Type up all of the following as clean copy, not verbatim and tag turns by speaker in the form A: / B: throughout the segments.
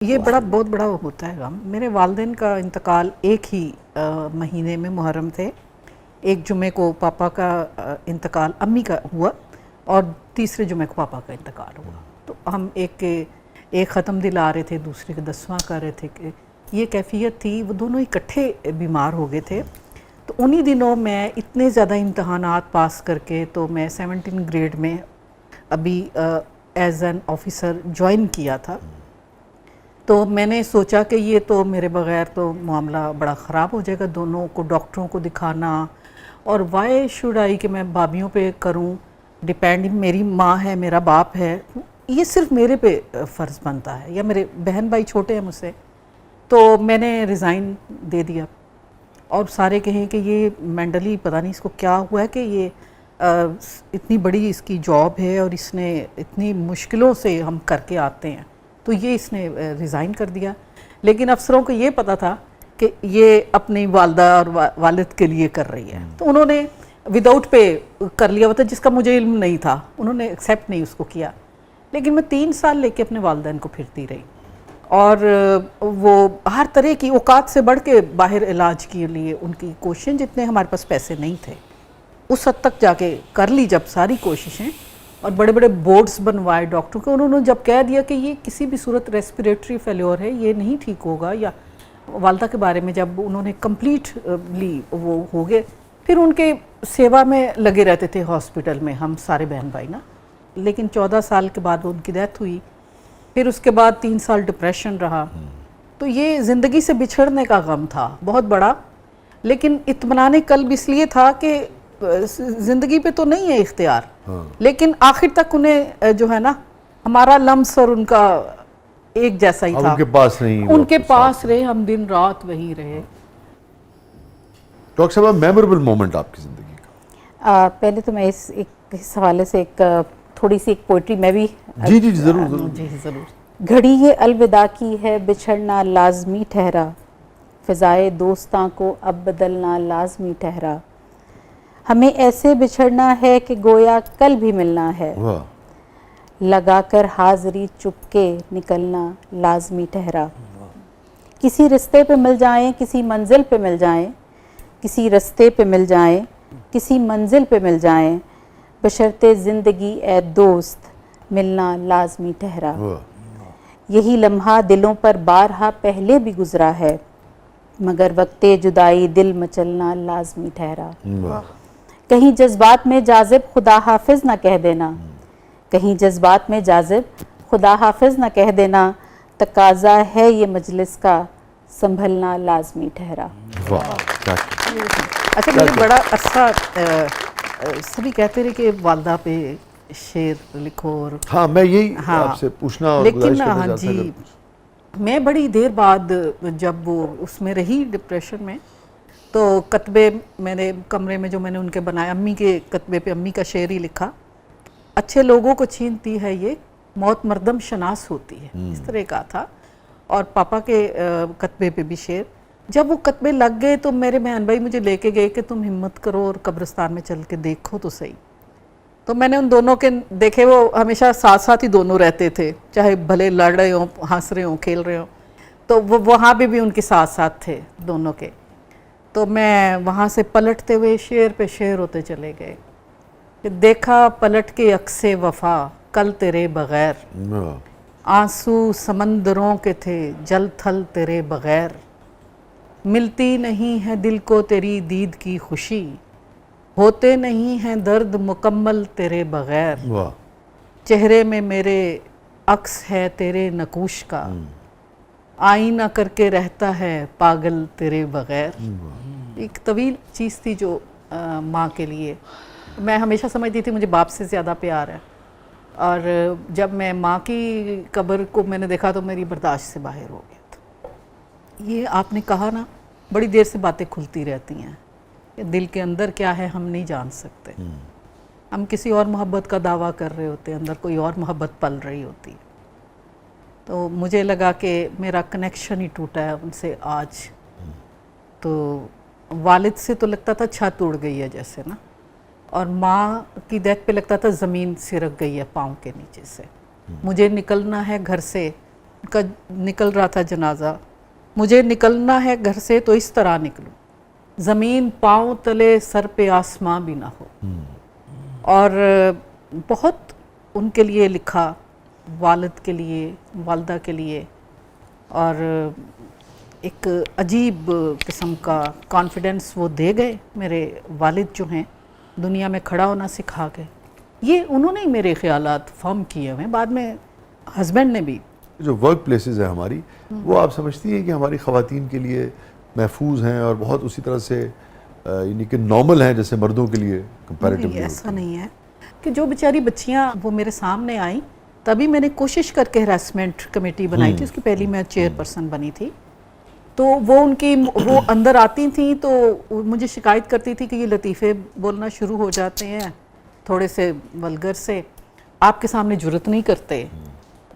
A: یہ بہت بڑا ہوتا ہے غم۔ میرے والدین کا انتقال ایک ہی مہینے میں محرم تھے، ایک جمعے کو پاپا کا انتقال امی کا ہوا اور تیسرے جمعے کو پاپا کا انتقال ہوا۔ تو ہم ایک ختم دل آ رہے تھے، دوسرے کے 10واں کر رہے تھے کہ یہ کیفیت تھی، وہ دونوں اکٹھے بیمار ہو گئے تھے۔ تو انہی دنوں میں اتنے زیادہ امتحانات پاس کر کے تو میں 17 گریڈ میں ابھی ایز این آفیسر جوائن کیا تھا۔ تو میں نے سوچا کہ یہ تو میرے بغیر تو معاملہ بڑا خراب ہو جائے گا، دونوں کو ڈاکٹروں کو دکھانا، اور وائی شوڈ آئی کہ میں بابیوں پہ کروں ڈیپینڈ، میری ماں ہے، میرا باپ ہے، یہ صرف میرے پہ فرض بنتا ہے، یا میرے بہن بھائی چھوٹے ہیں مجھ سے۔ تو میں نے ریزائن دے دیا، اور سارے کہیں کہ یہ مینٹلی پتہ نہیں اس کو کیا ہوا ہے کہ یہ اتنی بڑی اس کی جاب ہے اور اس نے اتنی مشکلوں سے ہم کر کے آتے ہیں، تو یہ اس نے ریزائن کر دیا۔ لیکن افسروں کو یہ پتہ تھا کہ یہ اپنی والدہ اور والد کے لیے کر رہی ہے، تو انہوں نے وداؤٹ پے کر لیا ہوا تھا، جس کا مجھے علم نہیں تھا، انہوں نے ایکسیپٹ نہیں اس کو کیا۔ لیکن میں 3 سال لے کے اپنے والدین کو پھرتی رہی، اور وہ ہر طرح کی اوقات سے بڑھ کے باہر علاج کے لیے ان کی کوششیں، جتنے ہمارے پاس پیسے نہیں تھے اس حد تک جا کے کر لی جب ساری کوششیں، اور بڑے بڑے بورڈز بنوائے ڈاکٹروں کے۔ انہوں نے جب کہہ دیا کہ یہ کسی بھی صورت ریسپیریٹری فیلیور ہے، یہ نہیں ٹھیک ہوگا، یا والدہ کے بارے میں جب انہوں نے کمپلیٹلی وہ ہو گئے، پھر ان کے سیوا میں لگے رہتے تھے ہاسپٹل میں ہم سارے بہن بھائی نا۔ لیکن 14 سال کے بعد ان کی ڈیتھ ہوئی، پھر اس کے بعد 3 سال ڈپریشن رہا۔ تو یہ زندگی سے بچھڑنے کا غم تھا بہت بڑا، لیکن اطمینان قلب اس لیے تھا کہ زندگی پہ تو نہیں ہے اختیار، لیکن آخر تک انہیں جو ہے نا ہمارا لمس اور ان کا ایک جیسا ہی تھا،
B: ان کے پاس نہیں،
A: ان کے پاس رہے، ہم دن رات وہیں رہے۔
B: ڈاکٹر صاحب، میموریبل مومنٹ آپ کی زندگی کا؟
C: پہلے تو میں اس حوالے سے ایک تھوڑی سی ایک پوئٹری میں بھی
B: جی جی ضرور
A: جی ضرور۔
C: گھڑی یہ الوداع کی ہے بچھڑنا لازمی ٹھہرا، فضائے دوستاں کو اب بدلنا لازمی ٹھہرا، ہمیں ایسے بچھڑنا ہے کہ گویا کل بھی ملنا ہے، لگا کر حاضری چپ کے نکلنا لازمی ٹھہرا، کسی رستے پہ مل جائیں، کسی منزل پہ مل جائیں، کسی رستے پہ مل جائیں، کسی منزل پہ مل جائیں، بشرطِ زندگی اے دوست ملنا لازمی ٹھہرا، یہی لمحہ دلوں پر بارہا پہلے بھی گزرا ہے، مگر وقت جدائی دل مچلنا لازمی ٹھہرا، کہیں جذبات میں جاذب خدا حافظ نہ کہہ دینا، کہیں جذبات میں جاذب خدا حافظ نہ کہہ دینا، تقاضا ہے یہ مجلس کا سنبھلنا لازمی ٹھہرا۔
A: اچھا، مجھے بڑا عرصہ سبھی کہتے رہے کہ والدہ پہ شعر لکھو، اور
B: ہاں میں یہی آپ سے پوچھنا اور
A: لیکن
B: گزارش کرنا
A: ہاں
B: چاہتا
A: جی، میں بڑی دیر بعد جب وہ اس میں رہی ڈپریشن میں، تو کتبے میرے کمرے میں جو میں نے ان کے بنائے، امی کے کتبے پہ امی کا شعر ہی لکھا، اچھے لوگوں کو چھینتی ہے یہ موت مردم شناس ہوتی ہے، اس طرح کا تھا۔ اور پاپا کے کتبے پہ بھی شعر، جب وہ کتبے لگ گئے تو میرے بہن بھائی مجھے لے کے گئے کہ تم ہمت کرو اور قبرستان میں چل کے دیکھو تو صحیح۔ تو میں نے ان دونوں کے دیکھے، وہ ہمیشہ ساتھ ساتھ ہی دونوں رہتے تھے، چاہے بھلے لڑ رہے ہوں، ہنس رہے ہوں، کھیل رہے ہوں، تو وہ وہاں بھی ان کے ساتھ ساتھ تھے دونوں کے۔ تو میں وہاں سے پلٹتے ہوئے شعر پہ شعر ہوتے چلے گئے کہ دیکھا پلٹ کے عکس وفا کل تیرے بغیر، آنسو سمندروں کے تھے جل تھل تیرے بغیر، ملتی نہیں ہے دل کو تیری دید کی خوشی، ہوتے نہیں ہیں درد مکمل تیرے بغیر، چہرے میں میرے عکس ہے تیرے نقوش کا، آئینہ کر کے رہتا ہے پاگل تیرے بغیر۔ ایک طویل چیز تھی جو ماں کے لیے، میں ہمیشہ سمجھتی تھی مجھے باپ سے زیادہ پیار ہے، اور جب میں ماں کی قبر کو میں نے دیکھا تو میری برداشت سے باہر ہو گیا تھا۔ یہ آپ نے کہا نا، بڑی دیر سے باتیں کھلتی رہتی ہیں کہ دل کے اندر کیا ہے ہم نہیں جان سکتے، ہم کسی اور محبت کا دعویٰ کر رہے ہوتے ہیں، اندر کوئی اور محبت پل رہی ہوتی ہے۔ تو مجھے لگا کہ میرا کنیکشن ہی ٹوٹا ہے ان سے آج۔ تو والد سے تو لگتا تھا چھت اڑ گئی ہے جیسے نا، اور ماں کی ڈیتھ پہ لگتا تھا زمین سرک گئی ہے پاؤں کے نیچے سے۔ مجھے نکلنا ہے گھر سے کا نکل رہا تھا جنازہ. مجھے نکلنا ہے گھر سے تو اس طرح نکلوں, زمین پاؤں تلے سر پہ آسماں بھی نہ ہو. اور بہت ان کے لیے لکھا, والد کے لیے, والدہ کے لیے, اور ایک عجیب قسم کا کانفیڈنس وہ دے گئے. میرے والد جو ہیں دنیا میں کھڑا ہونا سکھا گئے. یہ انہوں نے میرے خیالات فارم کیے ہوئے ہیں. بعد میں ہسبینڈ نے بھی.
B: جو ورک پلیسز ہیں ہماری, وہ آپ سمجھتی ہیں کہ ہماری خواتین کے لیے محفوظ ہیں اور بہت اسی طرح سے یعنی کہ نارمل ہیں جیسے مردوں کے لیے کمپیریٹیولی؟
A: ایسا نہیں ہے کہ جو بیچاری بچیاں وہ میرے سامنے آئیں, تبھی میں نے کوشش کر کے ہراسمنٹ کمیٹی بنائی تھی. اس کی پہلی میں چیئر پرسن بنی تھی. تو وہ ان کی وہ اندر آتی تھیں تو مجھے شکایت کرتی تھی کہ یہ لطیفے بولنا شروع ہو جاتے ہیں تھوڑے سے ولگر سے, آپ کے سامنے جرت نہیں کرتے.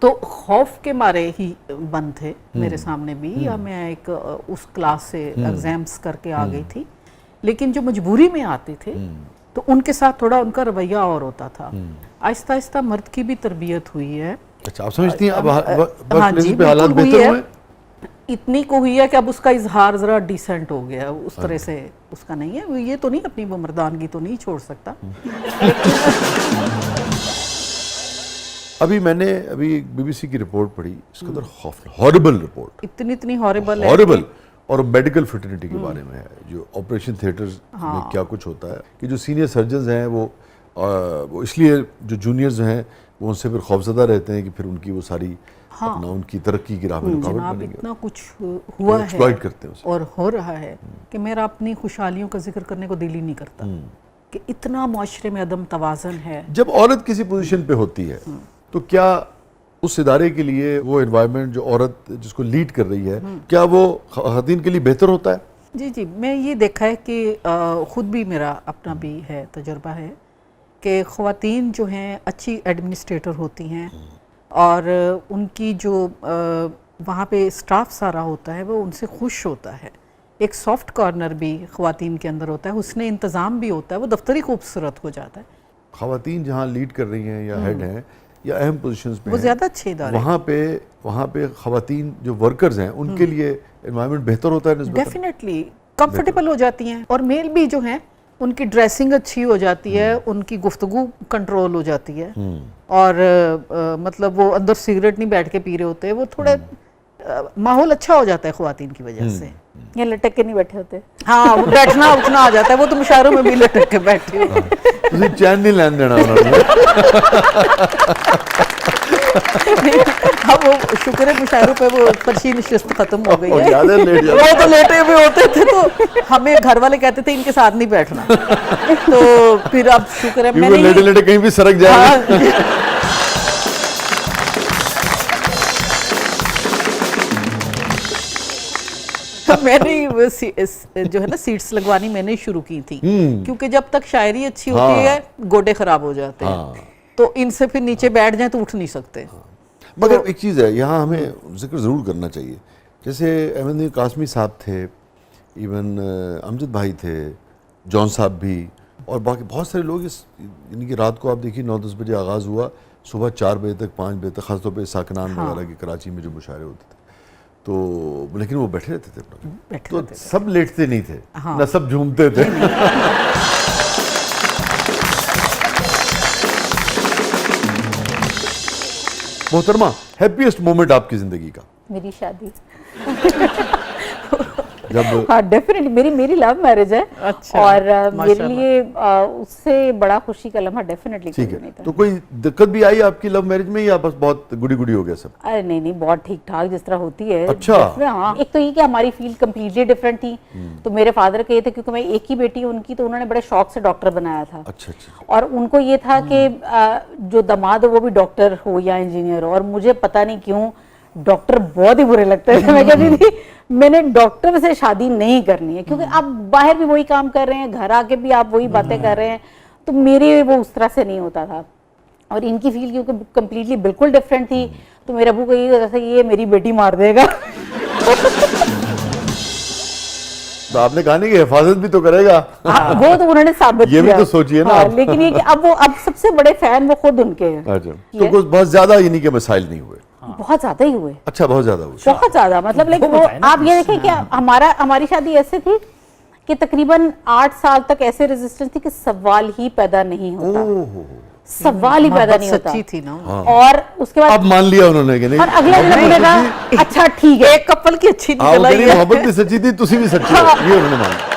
A: تو خوف کے مارے ہی بند تھے میرے سامنے بھی, یا میں ایک اس کلاس سے ایگزامس کر کے آ گئی تھی. لیکن جو مجبوری میں آتے تھے تو ان کے ساتھ تھوڑا ان کا رویہ اور ہوتا تھا. آہستہ آہستہ مرد کی بھی تربیت ہوئی ہے.
B: اچھا, آپ سمجھتی ہیں اب
A: ہاں جی
B: حالات
A: بالکل ہوئی
B: بہتر
A: ہے,
B: ہوئے؟
A: اتنی کو ہوئی ہے کہ اب اس کا اظہار ذرا ڈیسنٹ ہو گیا. اس طرح سے اس کا نہیں ہے, یہ تو نہیں اپنی وہ مردانگی تو نہیں چھوڑ سکتا.
B: ابھی میں نے بی بی سی کی رپورٹ پڑھی, اس کے اندر خوفناک ہاربل رپورٹ,
A: اتنی ہاربل ہے,
B: ہاربل, اور میڈیکل فرٹرنیٹی کے بارے میں ہے, جو آپریشن تھیٹرز میں کیا کچھ ہوتا ہے کہ جو سینئر سرجنز ہیں وہ اس لیے جو جونیئرز ہیں وہ ان سے پھر خوفزدہ رہتے ہیں کہ پھر ان کی وہ ساری اپنا ان کی ترقی کی راہ میں رکاوٹ
A: جناب
B: بنے گی.
A: اتنا کچھ ہوا ہے
B: ایکسپلائٹ کرتے ہیں اسے.
A: اور ہو رہا ہے کہ میرا اپنی خوشحالیوں کا ذکر کرنے کو دل ہی نہیں کرتا کہ اتنا معاشرے میں عدم توازن ہے.
B: جب عورت کسی پوزیشن پہ ہوتی ہے تو کیا اس ادارے کے لیے وہ انوائرمنٹ جو عورت جس کو لیڈ کر رہی ہے, کیا وہ خواتین کے لیے بہتر ہوتا ہے؟
A: جی میں یہ دیکھا ہے کہ خود بھی میرا اپنا بھی ہے تجربہ ہے کہ خواتین جو ہیں اچھی ایڈمنسٹریٹر ہوتی ہیں, اور ان کی جو وہاں پہ اسٹاف سارا ہوتا ہے وہ ان سے خوش ہوتا ہے. ایک سافٹ کارنر بھی خواتین کے اندر ہوتا ہے, حسن انتظام بھی ہوتا ہے, وہ دفتر ہی خوبصورت ہو جاتا ہے.
B: خواتین جہاں لیڈ کر رہی ہیں یا ہیڈ ہیں یا اہم پوزیشنز پہ
A: وہ
B: ہیں,
A: زیادہ اچھے ادارے,
B: وہاں پہ خواتین جو ورکرز ہیں ان کے لیے انوائرمنٹ بہتر ہوتا ہے نسبتاً؟
A: ڈیفینیٹلی کمفرٹیبل ہو جاتی ہیں. اور میل بھی جو ہیں ان کی ڈریسنگ اچھی ہو جاتی ہے, ان کی گفتگو کنٹرول ہو جاتی ہے, اور مطلب وہ اندر سگریٹ نہیں بیٹھ کے پی رہے ہوتے, وہ تھوڑے ماحول اچھا ہو جاتا ہے خواتین کی وجہ سے.
C: یا لٹک کے نہیں بیٹھے ہوتے.
A: ہاں, وہ بیٹھنا اٹھنا آ جاتا ہے, وہ تو مشاعروں میں بھی لٹک کے بیٹھے ہوتے
B: تسی چین نہیں لین دینا انہوں نے.
A: اب وہ شکر ہے مشاعروں پہ وہ فرشی نشست ختم ہو گئی ہے,
B: زیادہ لیٹ جاتے
A: وہ تو لیٹے ہوئے ہوتے تھے تو ہمیں گھر والے کہتے تھے ان کے ساتھ نہیں بیٹھنا. تو پھر اب شکر ہے میں نے
B: لیٹے لیٹے کہیں بھی سرک جائے.
A: میں نے جو ہے نا سیٹس لگوانی میں نے شروع کی تھی, کیونکہ جب تک شاعری اچھی ہوتی ہے گوڈے خراب ہو جاتے ہیں, تو ان سے پھر نیچے بیٹھ جائیں تو اٹھ نہیں سکتے.
B: مگر ایک چیز ہے یہاں ہمیں ذکر ضرور کرنا چاہیے, جیسے احمد قاسمی صاحب تھے, ایون امجد بھائی تھے, جون صاحب بھی, اور باقی بہت سارے لوگ یعنی کہ رات کو آپ دیکھیے 9-10 بجے آغاز ہوا, صبح 4 بجے تک 5 بجے تک, خاص طور پہ ساکنان وغیرہ کی کراچی میں جو مشاعرے ہوتے تھے, تو لیکن وہ بیٹھے رہتے تھے. تو سب لیٹتے نہیں تھے, نہ سب جھومتے تھے. محترمہ, ہیپیسٹ مومنٹ آپ کی زندگی کا؟
C: میری شادی.
B: ہاں
C: ڈیفینیٹلی میری لو میرج ہے, اور میرے لیے اس سے بڑا خوشی کا لمحہ ڈیفینیٹلی کوئی نہیں تھا.
B: تو کوئی دقت بھی آئی آپ کی لو میرج میں, یا بس بہت گڈی گڈی ہو گیا سب؟
C: ارے نہیں, بہت ٹھیک ٹھاک جس طرح ہوتی ہے.
B: اچھا.
C: ہاں, ایک تو یہ کہ ہماری فیلڈ کمپلیٹلی ڈفرینٹ تھی. تو میرے فادر کہے تھے, کیونکہ میں ایک ہی بیٹی ہوں ان کی, تو انہوں نے بڑے شوق سے ڈاکٹر بنایا تھا.
B: اچھا.
C: اور ان کو یہ تھا کہ جو داماد ہو وہ بھی ڈاکٹر ہو یا انجینئر ہو, اور مجھے پتہ نہیں کیوں ڈاکٹر بہت ہی برے لگتے تھے. میں کہتی تھی میں نے ڈاکٹر سے شادی نہیں کرنی ہے, کیونکہ آپ باہر بھی وہی کام کر رہے ہیں, گھر آ کے بھی آپ وہی باتیں کر رہے ہیں, تو میرے وہ اس طرح سے نہیں ہوتا تھا. اور ان کی فیلڈ کیونکہ کمپلیٹلی بالکل ڈفرینٹ تھی, تو میرے ابو کو یہ ہوتا تھا یہ میری بیٹی مار دے گا.
B: تو آپ نے کہا نہیں کہ حفاظت بھی تو کرے گا.
C: وہ تو انہوں نے ثابت کیا,
B: یہ بھی تو سوچئے نا.
C: لیکن یہ کہ اب سب سے بڑے فین وہ خود ان کے ہیں.
B: اچھا, تو کچھ بہت زیادہ یعنی کہ مسائل نہیں ہوئے.
C: بہت زیادہ ہی ہوئے,
B: اچھا بہت زیادہ ہوئی.
C: بہت زیادہ, مطلب لیکن وہ آپ یہ دیکھیں کہ ہماری شادی ایسے تھی کہ تقریباً 8 سال تک ایسے ریزسٹنس تھی کہ سوال ہی پیدا نہیں ہوتا, سوال ہی پیدا نہیں ہوتا.
A: سچی تھی نا,
C: اور اس کے بعد
B: اب مان لیا انہوں نے کہ نہیں,
C: اور اگلے دن انہوں نے کہا اچھا ٹھیک ہے,
A: ایک کپل کی اچھی
B: آپ
A: نکل آئی
B: کہہ
A: ہے.
B: محبت بھی سچی تھی, تسی بھی سچی ہو, یہ انہوں نے مان لیا.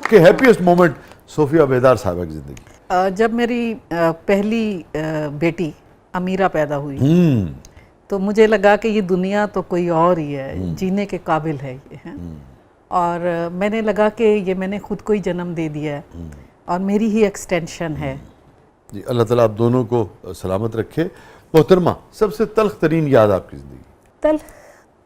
B: کہ ہیپیسٹ مومنٹ صوفیہ بیدار صاحبہ کی زندگی.
A: جب میری پہلی بیٹی امیرہ پیدا ہوئی تو مجھے لگا کہ یہ دنیا تو کوئی اور ہی ہے, جینے کے قابل ہے یہ, اور میں نے لگا کہ یہ میں نے خود کو ہی جنم دے دیا ہے اور میری ہی ایکسٹینشن ہے.
B: جی اللہ تعالیٰ آپ دونوں کو سلامت رکھے. محترمہ, سب سے تلخ ترین یاد آپ کی زندگی؟
C: تلخ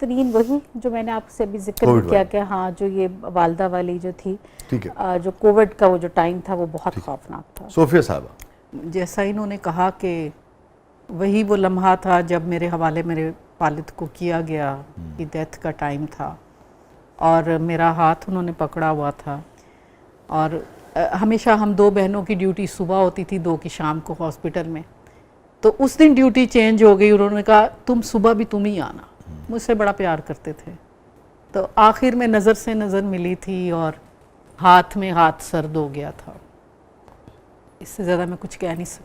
C: ترین وہی جو میں نے آپ سے ابھی ذکر بھی کیا کہ ہاں جو یہ والدہ والی جو تھی,
B: ٹھیک ہے,
C: جو کووڈ کا وہ جو ٹائم تھا وہ بہت خوفناک تھا.
B: صوفیہ صاحبہ,
A: جیسا انہوں نے کہا کہ وہی وہ لمحہ تھا جب میرے حوالے میرے والد کو کیا گیا, کہ ڈیتھ کا ٹائم تھا اور میرا ہاتھ انہوں نے پکڑا ہوا تھا, اور ہمیشہ ہم 2 بہنوں کی ڈیوٹی صبح ہوتی تھی, 2 کی شام کو ہاسپٹل میں. تو اس دن ڈیوٹی چینج ہو گئی, انہوں نے کہا تم صبح بھی تم ہی آنا. مجھ سے بڑا پیار کرتے تھے. تو آخر میں نظر سے نظر ملی تھی اور ہاتھ میں ہاتھ سرد ہو گیا تھا. اس سے زیادہ میں کچھ کہہ نہیں سکتی.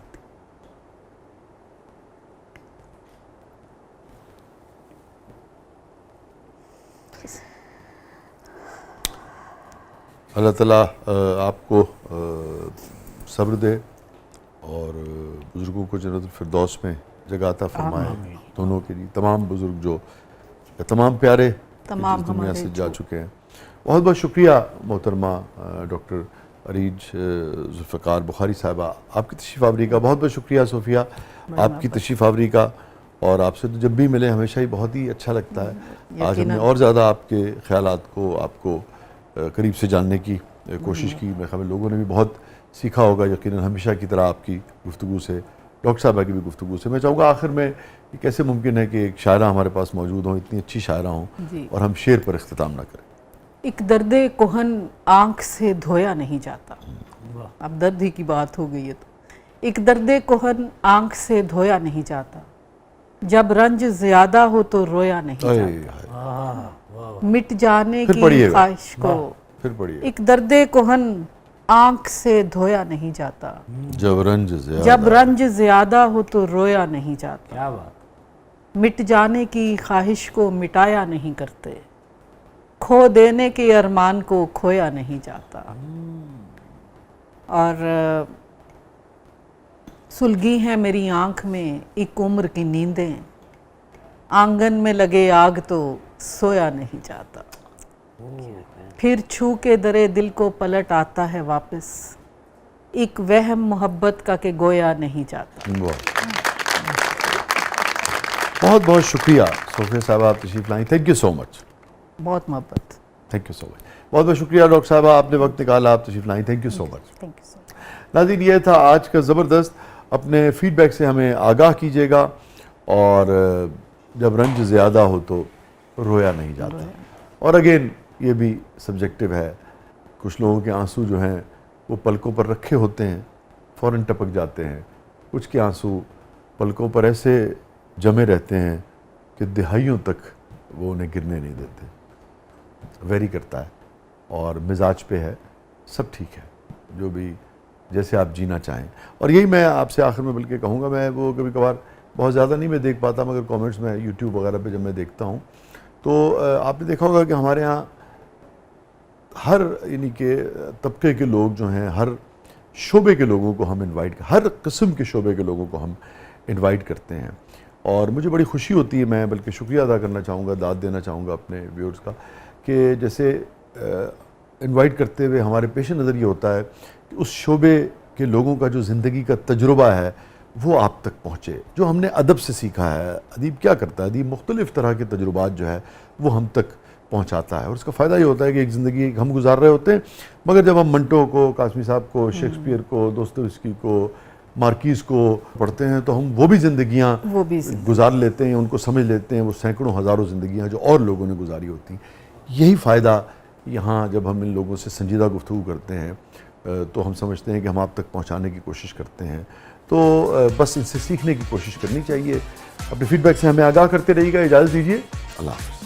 B: اللہ تعالیٰ آپ کو صبر دے اور بزرگوں کو جنت الفردوس میں جگہ عطا فرمائے. دونوں کے لیے تمام بزرگ جو تمام پیارے
A: تمام
B: اس دنیا سے
A: ہمارے
B: جا چکے ہیں. بہت بہت شکریہ محترمہ ڈاکٹر عریج ذوالفقار بخاری صاحبہ, آپ کی تشریف آوری کا. بہت بہت شکریہ صوفیہ آپ کی تشریف آوری کا, اور آپ سے تو جب بھی ملے ہمیشہ ہی بہت ہی اچھا لگتا ہے. آج ہم نے اور زیادہ آپ کے خیالات کو, آپ کو قریب سے جاننے کی کوشش کی. میں خبر لوگوں نے بھی بہت سیکھا ہوگا یقیناً, ہمیشہ کی طرح آپ کی گفتگو سے, ڈاکٹر صاحبہ کی بھی گفتگو سے. میں چاہوں گا آخر میں کہ کیسے ممکن ہے کہ ایک شاعرہ ہمارے پاس موجود ہوں, اتنی اچھی شاعرہ ہوں, اور ہم شعر پر اختتام نہ کریں.
A: ایک درد کہن آنکھ سے دھویا نہیں جاتا. اب درد ہی کی بات ہو گئی ہے تو ایک درد کہن آنکھ سے دھویا نہیں جاتا, جب رنج زیادہ ہو تو رویا نہیں جاتا, مٹ جانے کی خواہش کو.
B: پھر پڑھیے,
A: ایک درد کہن آنکھ سے دھویا نہیں جاتا,
B: جب
A: رنج زیادہ ہو تو رویا نہیں جاتا, مٹ جانے کی خواہش کو مٹایا نہیں کرتے, کھو دینے کے ارمان کو کھویا نہیں جاتا. اور سلگی ہیں میری آنکھ میں ایک عمر کی نیندیں, آنگن میں لگے آگ تو سویا نہیں جاتا, پھر چھو کے درے دل کو پلٹ آتا ہے واپس, ایک وہم محبت کا کہ گویا نہیں جاتا.
B: بہت بہت شکریہ صوفیہ صاحبہ, آپ تشریف لائیں. تھینک یو سو مچ.
A: بہت محبت.
B: تھینک یو سو مچ. بہت بہت شکریہ ڈاکٹر صاحبہ, آپ نے وقت نکالا, آپ تشریف لائیں. تھینک یو سو مچ. ناظرین, یہ تھا آج کا زبردست. اپنے فیڈ بیک سے ہمیں آگاہ کیجیے گا, اور جب رنج زیادہ ہو تو رویا نہیں جاتا. اور اگین یہ بھی سبجیکٹیو ہے, کچھ لوگوں کے آنسو جو ہیں وہ پلکوں پر رکھے ہوتے ہیں, فوراً ٹپک جاتے ہیں. کچھ کے آنسو پلکوں پر ایسے جمے رہتے ہیں کہ دہائیوں تک وہ انہیں گرنے نہیں دیتے. ویری کرتا ہے اور مزاج پہ ہے, سب ٹھیک ہے, جو بھی جیسے آپ جینا چاہیں. اور یہی میں آپ سے آخر میں بلکہ کہوں گا, میں وہ کبھی کبھار بہت زیادہ نہیں میں دیکھ پاتا, مگر کامنٹس میں یوٹیوب وغیرہ پہ جب میں دیکھتا ہوں تو آپ نے دیکھا ہوگا کہ ہمارے ہاں ہر یعنی کہ طبقے کے لوگ جو ہیں, ہر شعبے کے لوگوں کو ہم ہر قسم کے شعبے کے لوگوں کو ہم انوائٹ کرتے ہیں. اور مجھے بڑی خوشی ہوتی ہے, میں بلکہ شکریہ ادا کرنا چاہوں گا, داد دینا چاہوں گا اپنے ویورز کا, کہ جیسے انوائٹ کرتے ہوئے ہمارے پیش نظر یہ ہوتا ہے کہ اس شعبے کے لوگوں کا جو زندگی کا تجربہ ہے وہ آپ تک پہنچے, جو ہم نے ادب سے سیکھا ہے. ادیب کیا کرتا ہے, ادیب مختلف طرح کے تجربات جو ہے وہ ہم تک پہنچاتا ہے, اور اس کا فائدہ یہ ہوتا ہے کہ ایک زندگی ہم گزار رہے ہوتے ہیں, مگر جب ہم منٹو کو, قاسمی صاحب کو, شیکسپیئر کو, دوستویسکی کو, مارکیز کو پڑھتے ہیں تو ہم وہ بھی زندگیاں گزار لیتے ہیں, ان کو سمجھ لیتے ہیں, وہ سینکڑوں ہزاروں زندگیاں جو اور لوگوں نے گزاری ہوتی ہیں. یہی فائدہ یہاں جب ہم ان لوگوں سے سنجیدہ گفتگو کرتے ہیں تو ہم سمجھتے ہیں کہ ہم آپ تک پہنچانے کی کوشش کرتے ہیں. تو بس ان سے سیکھنے کی کوشش کرنی چاہیے. اپنے فیڈ بیک سے ہمیں آگاہ کرتے رہیے گا. اجازت دیجیے. اللہ حافظ.